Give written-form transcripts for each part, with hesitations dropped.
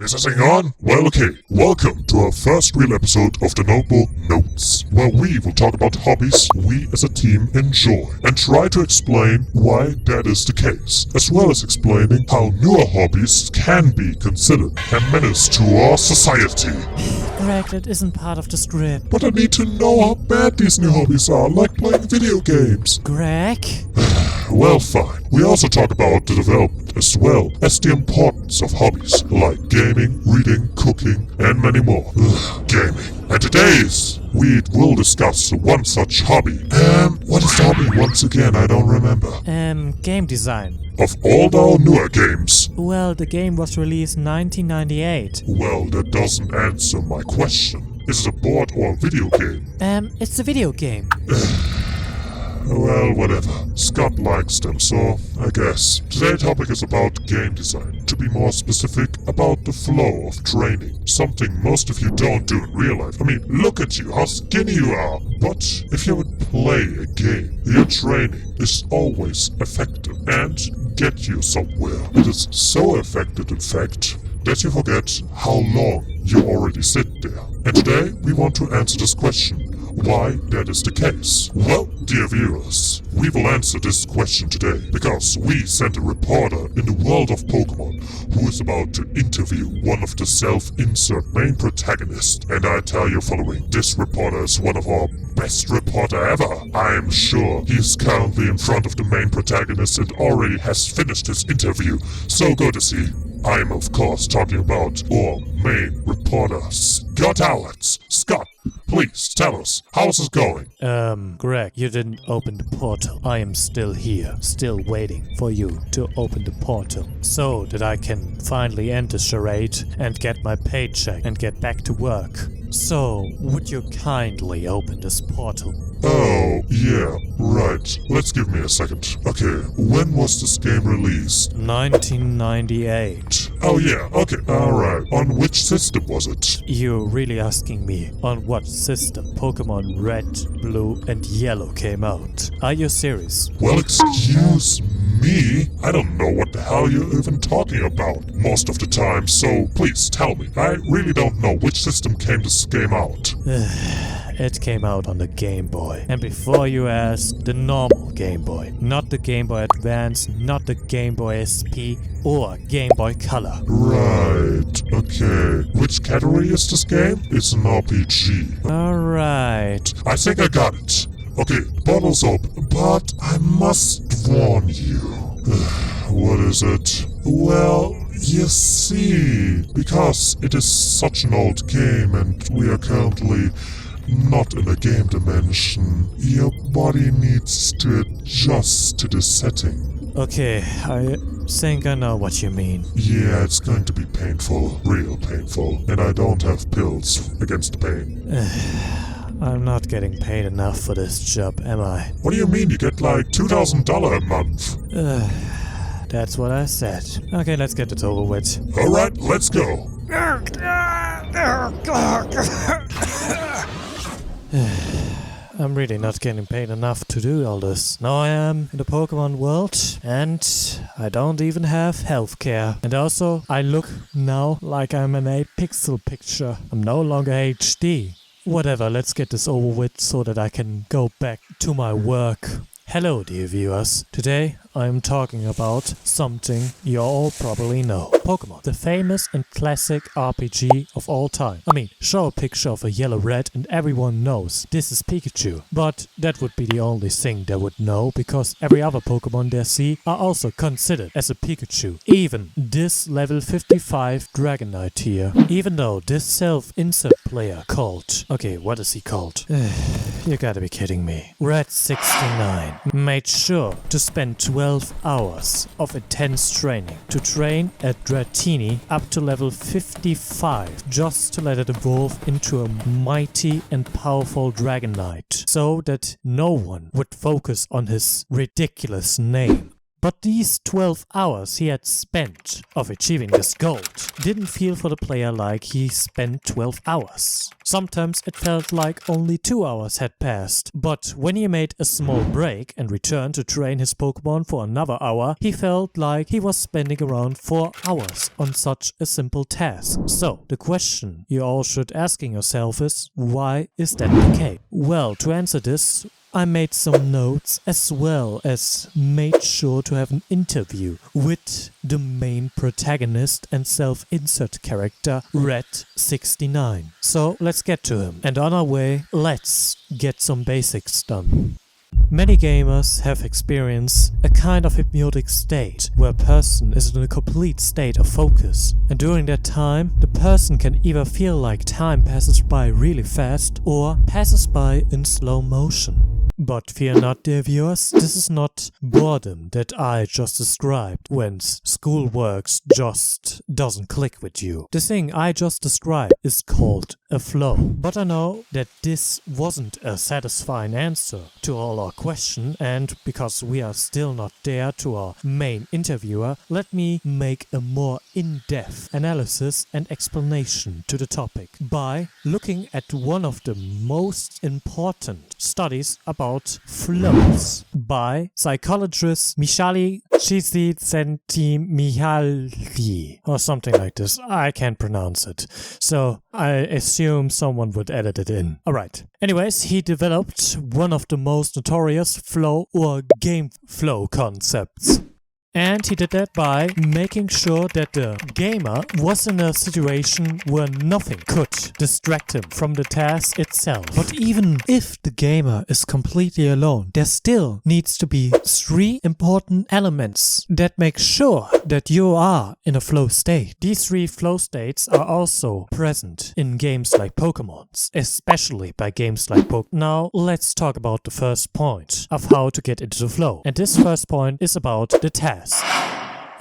Is this thing on? Well, okay. Welcome to our first real episode of the Notebook Notes, where we will talk about hobbies we as a team enjoy and try to explain why that is the case, as well as explaining how newer hobbies can be considered a menace to our society. Greg, that isn't part of the script. But I need to know how bad these new hobbies are, like playing video games. Greg? Well, fine. We also talk about the development as well as the importance of hobbies like gaming, reading, cooking, and many more. Gaming. And today's we will discuss one such hobby. What is the hobby once again? I don't remember. Game design. Of all our newer games. Well, the game was released in 1998. Well, that doesn't answer my question. Is it a board or a video game? It's a video game. Well, whatever. Scott likes them, so I guess. Today's topic is about game design. To be more specific, about the flow of training. Something most of you don't do in real life. I mean, look at you, how skinny you are. But if you would play a game, your training is always effective and get you somewhere. It is so effective, in fact, that you forget how long you already sit there. And today, we want to answer this question. Why that is the case? Well, dear viewers, we will answer this question today because we sent a reporter in the world of Pokemon who is about to interview one of the self-insert main protagonists. And I tell you following, this reporter is one of our best reporter ever. I am sure he is currently in front of the main protagonist and already has finished his interview. So good to see. I am of course talking about our main reporter, Scott Howard. Scott, please tell us, how's it going? Greg, you didn't open the portal. I am still here, still waiting for you to open the portal so that I can finally end the charade and get my paycheck and get back to work. So, would you kindly open this portal? Oh, yeah, right. Let's give me a second. Okay, when was this game released? 1998. Oh yeah, okay, alright. On which system was it? You're really asking me on what system Pokemon Red, Blue, and Yellow came out. Are you serious? Well, excuse me? I don't know what the hell you're even talking about most of the time, so please tell me. I really don't know which system came this game out. It came out on the Game Boy. And before you ask, the normal Game Boy. Not the Game Boy Advance, not the Game Boy SP, or Game Boy Color. Right, okay. Which category is this game? It's an RPG. Alright. I think I got it. Okay, the portal's open, but I must warn you. What is it? Well, you see, because it is such an old game and we are currently not in a game dimension, your body needs to adjust to the setting. Okay, I think I know what you mean. Yeah, it's going to be painful, real painful, and I don't have pills against the pain. I'm not getting paid enough for this job, am I? What do you mean? You get like $2,000 a month. That's what I said. Okay, let's get it over with. Alright, let's go. I'm really not getting paid enough to do all this. Now I am in the Pokemon world and I don't even have healthcare. And also, I look now like I'm an 8-pixel picture. I'm no longer HD. Whatever, let's get this over with so that I can go back to my work. Hello dear viewers, today I'm talking about something you all probably know. Pokemon, the famous and classic RPG of all time. I mean, show a picture of a yellow red and everyone knows this is Pikachu. But that would be the only thing they would know because every other Pokemon they see are also considered as a Pikachu. Even this level 55 Dragonite here. Even though this self-insert player called... Okay, what is he called? You gotta be kidding me. Red69 made sure to spend 12 hours of intense training to train a Dratini up to level 55 just to let it evolve into a mighty and powerful Dragonite so that no one would focus on his ridiculous name. But these 12 hours he had spent of achieving this goal didn't feel for the player like he spent 12 hours. Sometimes it felt like only 2 hours had passed, but when he made a small break and returned to train his Pokemon for another hour, he felt like he was spending around 4 hours on such a simple task. So, the question you all should asking yourself is, why is that the case? Well, to answer this, I made some notes as well as made sure to have an interview with the main protagonist and self-insert character Red69. So let's get to him. And on our way, let's get some basics done. Many gamers have experienced a kind of hypnotic state where a person is in a complete state of focus, and during that time the person can either feel like time passes by really fast or passes by in slow motion. But fear not, dear viewers, this is not boredom that I just described when schoolwork just doesn't click with you. The thing I just described is called a flow. But I know that this wasn't a satisfying answer to all our question, and because we are still not there to our main interviewer, let me make a more in-depth analysis and explanation to the topic by looking at one of the most important studies about flows by psychologist Mihaly Csikszentmihalyi or something like this. I can't pronounce it, so I assume someone would edit it in. Alright. Anyways, he developed one of the most notorious flow or game flow concepts. And he did that by making sure that the gamer was in a situation where nothing could distract him from the task itself. But even if the gamer is completely alone, there still needs to be 3 important elements that make sure that you are in a flow state. These 3 flow states are also present in games like Pokemon, especially by games like Pokemon. Now let's talk about the first point of how to get into the flow. And this first point is about the task.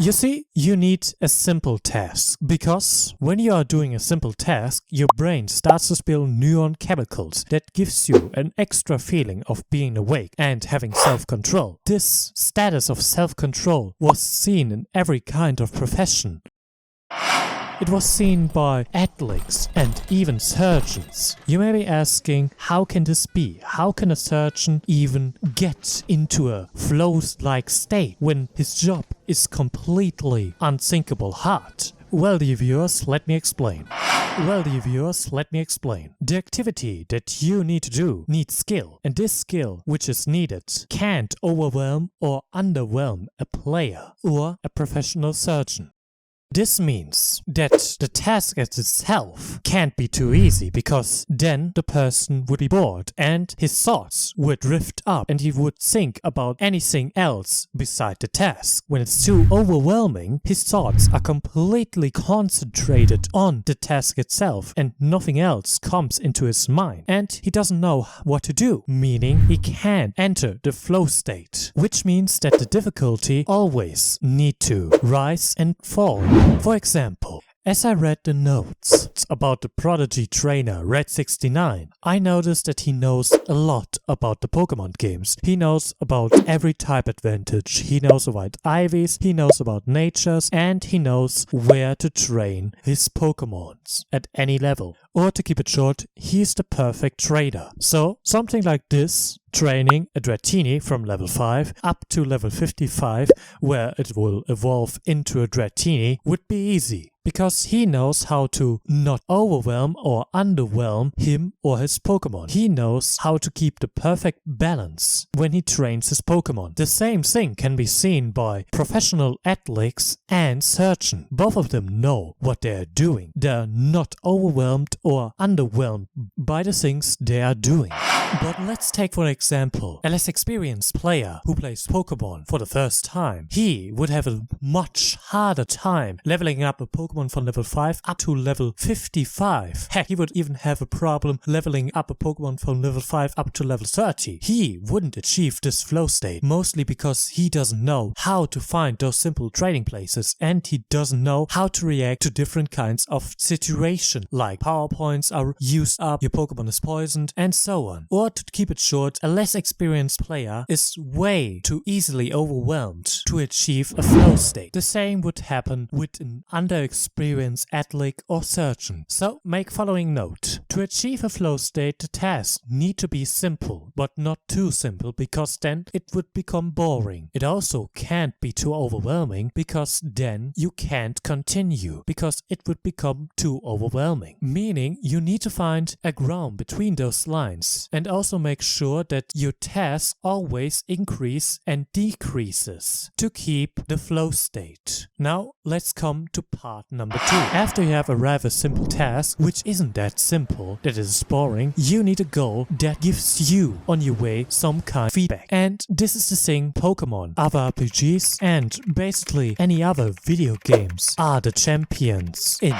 You see, you need a simple task, because when you are doing a simple task, your brain starts to spill neuron chemicals that gives you an extra feeling of being awake and having self-control. This status of self-control was seen in every kind of profession. It was seen by athletes and even surgeons. You may be asking, how can this be? How can a surgeon even get into a flow-like state when his job is completely unthinkable hard? Well, dear viewers, let me explain. The activity that you need to do needs skill, and this skill which is needed can't overwhelm or underwhelm a player or a professional surgeon. This means that the task itself can't be too easy, because then the person would be bored and his thoughts would drift up and he would think about anything else beside the task. When it's too overwhelming, his thoughts are completely concentrated on the task itself and nothing else comes into his mind, and he doesn't know what to do, meaning he can't enter the flow state, which means that the difficulty always need to rise and fall. For example, as I read the notes about the prodigy trainer Red69, I noticed that he knows a lot about the Pokemon games. He knows about every type advantage, he knows about IVs, he knows about natures, and he knows where to train his Pokemons at any level. Or to keep it short, he's the perfect trainer. So, something like this, training a Dratini from level 5 up to level 55, where it will evolve into a Dratini, would be easy, because he knows how to not overwhelm or underwhelm him or his Pokemon. He knows how to keep the perfect balance when he trains his Pokemon. The same thing can be seen by professional athletes and surgeons. Both of them know what they are doing. They are not overwhelmed or underwhelmed by the things they are doing. But let's take for example a less experienced player who plays Pokemon for the first time. He would have a much harder time leveling up a Pokemon from level 5 up to level 55. Heck, he would even have a problem leveling up a Pokemon from level 5 up to level 30. He wouldn't achieve this flow state, mostly because he doesn't know how to find those simple training places, and he doesn't know how to react to different kinds of situations, like power points are used up, your Pokemon is poisoned, and so on. or to keep it short, a less experienced player is way too easily overwhelmed to achieve a flow state. The same would happen with an underexperienced athlete or surgeon. So make following note. To achieve a flow state, the tasks need to be simple, but not too simple, because then it would become boring. It also can't be too overwhelming, because then you can't continue, because it would become too overwhelming. Meaning you need to find a ground between those lines, and also make sure that your tasks always increase and decreases to keep the flow state. Now let's come to part number 2. After you have arrived at a simple task, which isn't that simple, that is boring, you need a goal that gives you on your way some kind of feedback. And this is the thing Pokemon, other RPGs, and basically any other video games are the champions in.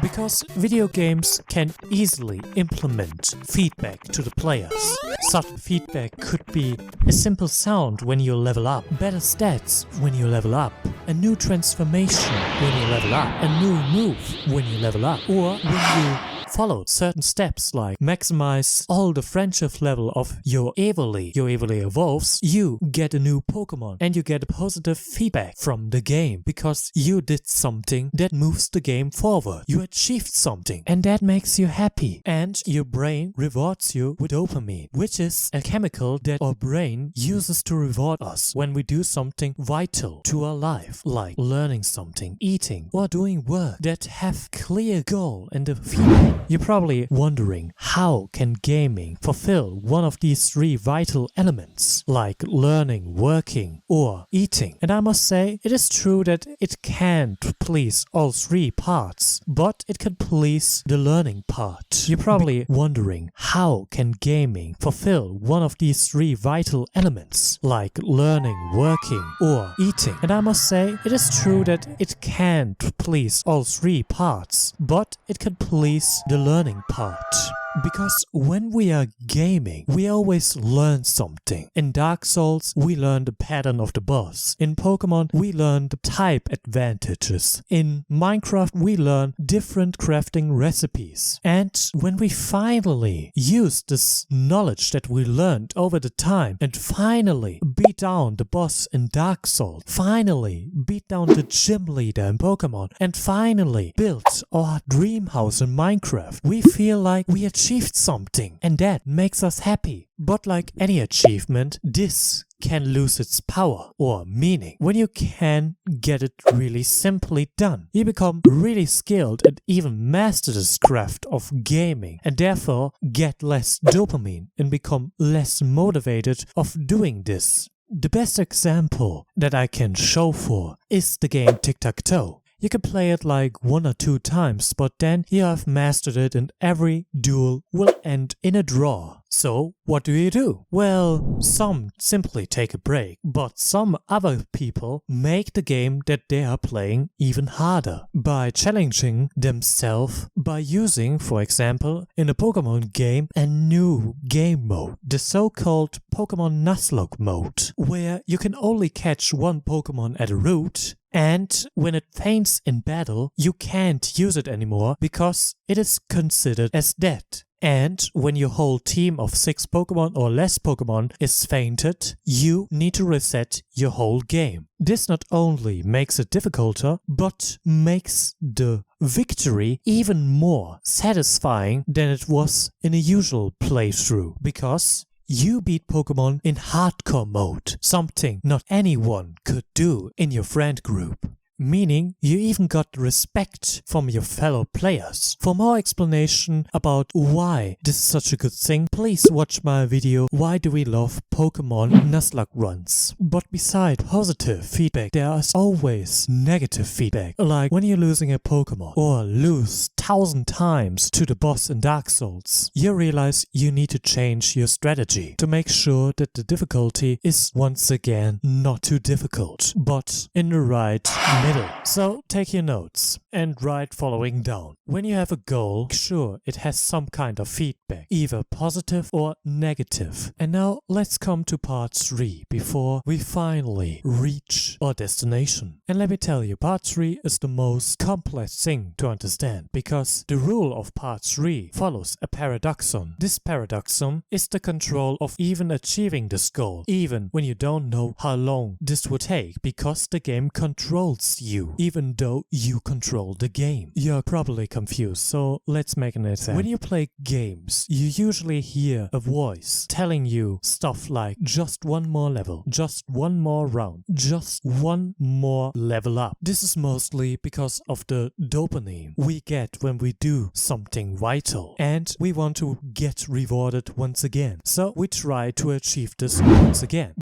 Because video games can easily implement feedback to the players. Such feedback could be a simple sound when you level up, better stats when you level up, a new transformation when you level up, a new move when you level up, or when you follow certain steps like maximize all the friendship level of your Evoli. Your Evoli evolves, you get a new Pokemon, and you get a positive feedback from the game because you did something that moves the game forward. You achieved something, and that makes you happy. And your brain rewards you with dopamine, which is a chemical that our brain uses to reward us when we do something vital to our life, like learning something, eating, or doing work that have clear goal and the feedback. You're probably wondering, how can gaming fulfill one of these 3 vital elements, like learning, working, or eating? And I must say, it is true that it can't please all 3 parts, but it can please the learning part. You're probably wondering, how can gaming fulfill one of these 3 vital elements, like learning, working, or eating? And I must say, it is true that it can't please all 3 parts, but it can please the learning part. Because when we are gaming, we always learn something. In Dark Souls, we learn the pattern of the boss. In Pokemon, we learn the type advantages. In Minecraft, we learn different crafting recipes. And when we finally use this knowledge that we learned over the time and finally beat down the boss in Dark Souls, finally beat down the gym leader in Pokemon, and finally built our dream house in Minecraft, we feel like we achieved something, and that makes us happy. But like any achievement, this can lose its power or meaning when you can get it really simply done. You become really skilled and even master this craft of gaming, and therefore get less dopamine and become less motivated of doing this. The best example that I can show for is the game Tic-Tac-Toe. You can play it like 1 or 2 times, but then you have mastered it and every duel will end in a draw. So what do? Well, some simply take a break, but some other people make the game that they are playing even harder by challenging themselves by using, for example, in a Pokemon game, a new game mode, the so-called Pokemon Nuzlock mode, where you can only catch 1 Pokemon at a route. And when it faints in battle, you can't use it anymore because it is considered as dead. And when your whole team of 6 Pokemon or less Pokemon is fainted, you need to reset your whole game. This not only makes it difficulter, but makes the victory even more satisfying than it was in a usual playthrough, because you beat Pokemon in hardcore mode, something not anyone could do in your friend group. Meaning you even got respect from your fellow players. For more explanation about why this is such a good thing, please watch my video Why Do We Love Pokemon Nuzlock Runs. But beside positive feedback, there is always negative feedback, like when you're losing a Pokemon or lose 1000 times to the boss in Dark Souls. You realize you need to change your strategy to make sure that the difficulty is once again not too difficult, but in the right middle. So take your notes and write following down. When you have a goal, sure, it has some kind of feedback, either positive or negative. And now let's come to part 3 before we finally reach our destination. And let me tell you, part 3 is the most complex thing to understand because the rule of part 3 follows a paradoxon. This paradoxon is the control of even achieving this goal, even when you don't know how long this would take, because the game controls you, even though you control the game. You're probably confused, so let's make an example. When you play games, you usually hear a voice telling you stuff like just one more level, just one more round, just one more level up. This is mostly because of the dopamine we get when we do something vital, and we want to get rewarded once again. So we try to achieve this once again.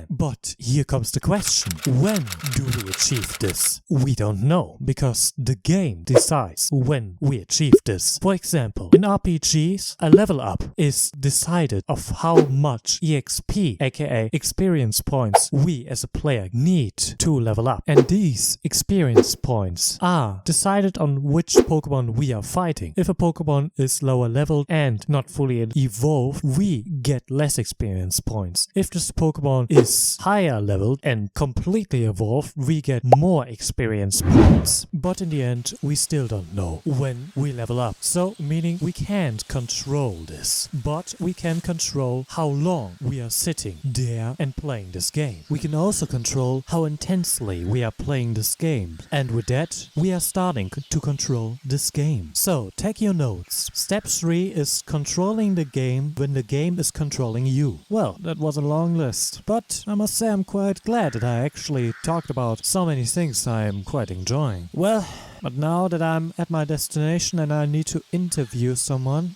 But here comes the question. When do we achieve this? We don't know, because the game decides when we achieve this. For example, in RPGs, a level up is decided of how much EXP, aka experience points, we as a player need to level up. And these experience points are decided on which Pokemon we are fighting. If a Pokemon is lower leveled and not fully evolved, we get less experience points. If this Pokemon is higher leveled and completely evolved, we get more experience points. But in the end, we still don't know when we level up. So, meaning we can't control this. But we can control how long we are sitting there and playing this game. We can also control how intensely we are playing this game. And with that, we are starting to control this game. So, take your notes. Step 3 is controlling the game when the game is controlling you. Well, that was a long list, but I must say I'm quite glad that I actually talked about so many things I am quite enjoying. Well, but now that I'm at my destination and I need to interview someone,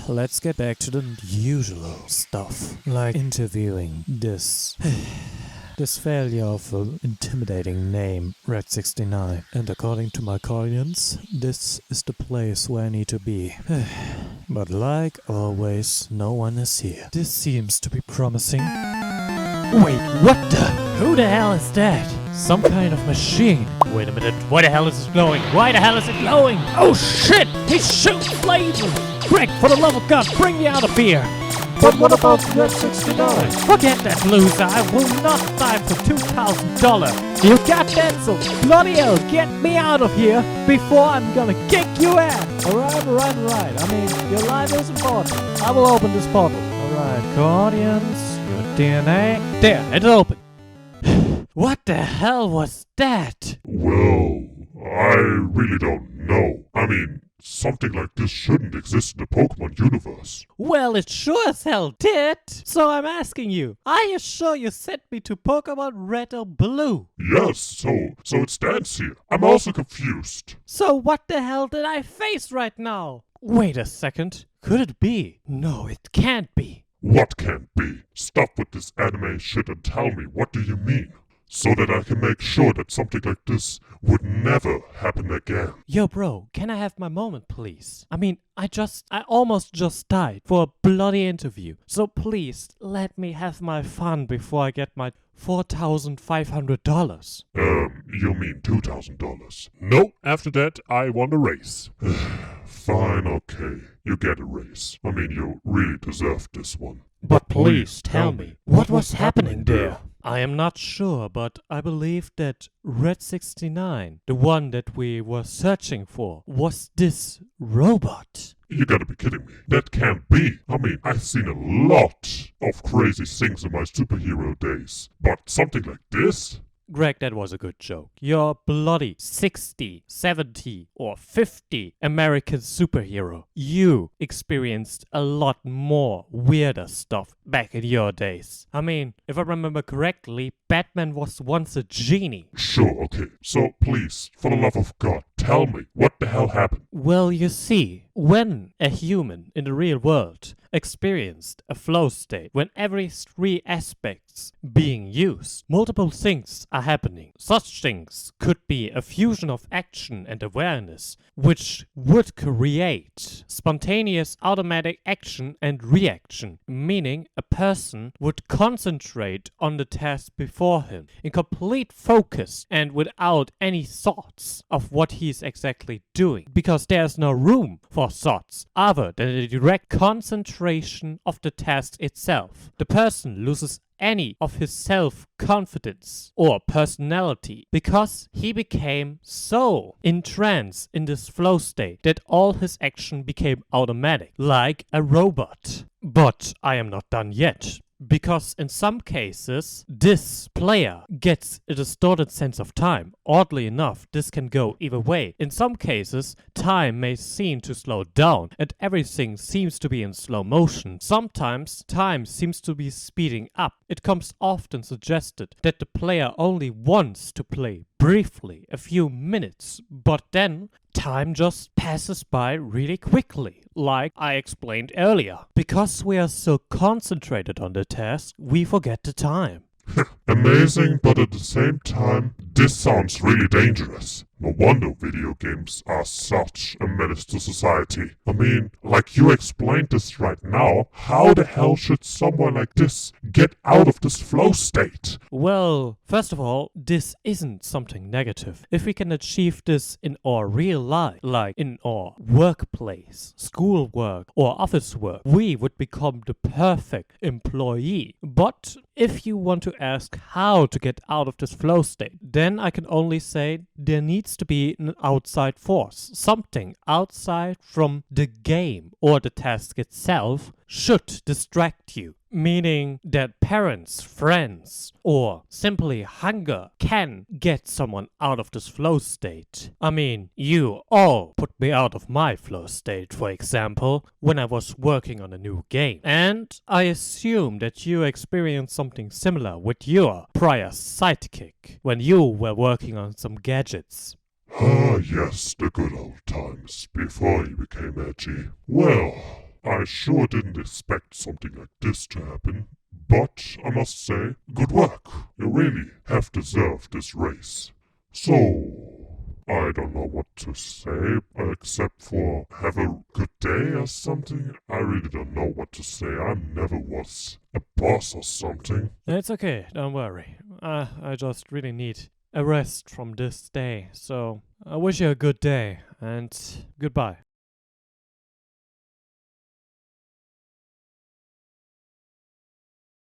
let's get back to the usual stuff, like interviewing this failure of an intimidating name, Red69. And according to my guardians, this is the place where I need to be. But like always, no one is here. This seems to be promising. Wait, what the? Who the hell is that? Some kind of machine. Wait a minute, why the hell is it glowing? Why the hell is it glowing? Oh shit, he's shooting lasers! Greg, for the love of God, bring me out of here! But what about Red 69? Forget that loser, I will not die for $2,000. You got that? So bloody hell, get me out of here before I'm gonna kick you ass. Alright. I mean, your life is important. I will open this portal. Alright, Guardians, your DNA. There, it's open. What the hell was that? Well, I really don't know. I mean, something like this shouldn't exist in the Pokemon universe. Well, it sure as hell did. So I'm asking you, are you sure you sent me to Pokemon Red or Blue? Yes, so it stands here. I'm also confused. So what the hell did I face right now? Wait a second. Could it be? No, it can't be. What can't be? Stop with this anime shit and tell me, what do you mean? So that I can make sure that something like this would never happen again. Yo bro, can I have my moment please? I mean, I almost just died for a bloody interview. So please, let me have my fun before I get my $4,500. You mean $2,000? No, after that I want a raise. Fine, okay. You get a raise. I mean, you really deserve this one. But please tell me, what was happening there? I am not sure, but I believe that Red 69, the one that we were searching for, was this robot. You gotta be kidding me. That can't be. I mean, I've seen a lot of crazy things in my superhero days. But something like this? Greg, that was a good joke. You're bloody 60, 70 or 50 American superhero. You experienced a lot more weirder stuff back in your days. I mean, if I remember correctly, Batman was once a genie. Sure, okay. So please, for the love of God, tell me, what the hell happened? Well, you see, when a human in the real world experienced a flow state, when every three aspects being used, multiple things are happening. Such things could be a fusion of action and awareness, which would create spontaneous automatic action and reaction, meaning a person would concentrate on the task before him in complete focus and without any thoughts of what he's exactly doing, because there's no room for thoughts other than the direct concentration of the task itself. The person loses any of his self-confidence or personality because he became so entranced in this flow state that all his action became automatic, like a robot. But I am not done yet. Because in some cases, this player gets a distorted sense of time. Oddly enough, this can go either way. In some cases, time may seem to slow down and everything seems to be in slow motion. Sometimes, time seems to be speeding up. It comes often suggested that the player only wants to play briefly, a few minutes, but then time just passes by really quickly, like I explained earlier. Because we are so concentrated on the task, we forget the time. Amazing, but at the same time, this sounds really dangerous. No wonder video games are such a menace to society. I mean, like you explained this right now, how the hell should someone like this get out of this flow state? Well, first of all, this isn't something negative. If we can achieve this in our real life, like in our workplace, schoolwork, or office work, we would become the perfect employee. But if you want to ask how to get out of this flow state, then I can only say there needs to be an outside force. Something outside from the game or the task itself should distract you. Meaning that parents, friends, or simply hunger can get someone out of this flow state. I mean, you all put me out of my flow state, for example, when I was working on a new game. And I assume that you experienced something similar with your prior sidekick when you were working on some gadgets. Ah, yes, the good old times, before he became edgy. Well, I sure didn't expect something like this to happen, but I must say, good work. You really have deserved this race. So, I don't know what to say, except for have a good day or something. I really don't know what to say. I never was a boss or something. It's okay, don't worry. I just really need a rest from this day, so I wish you a good day, and goodbye.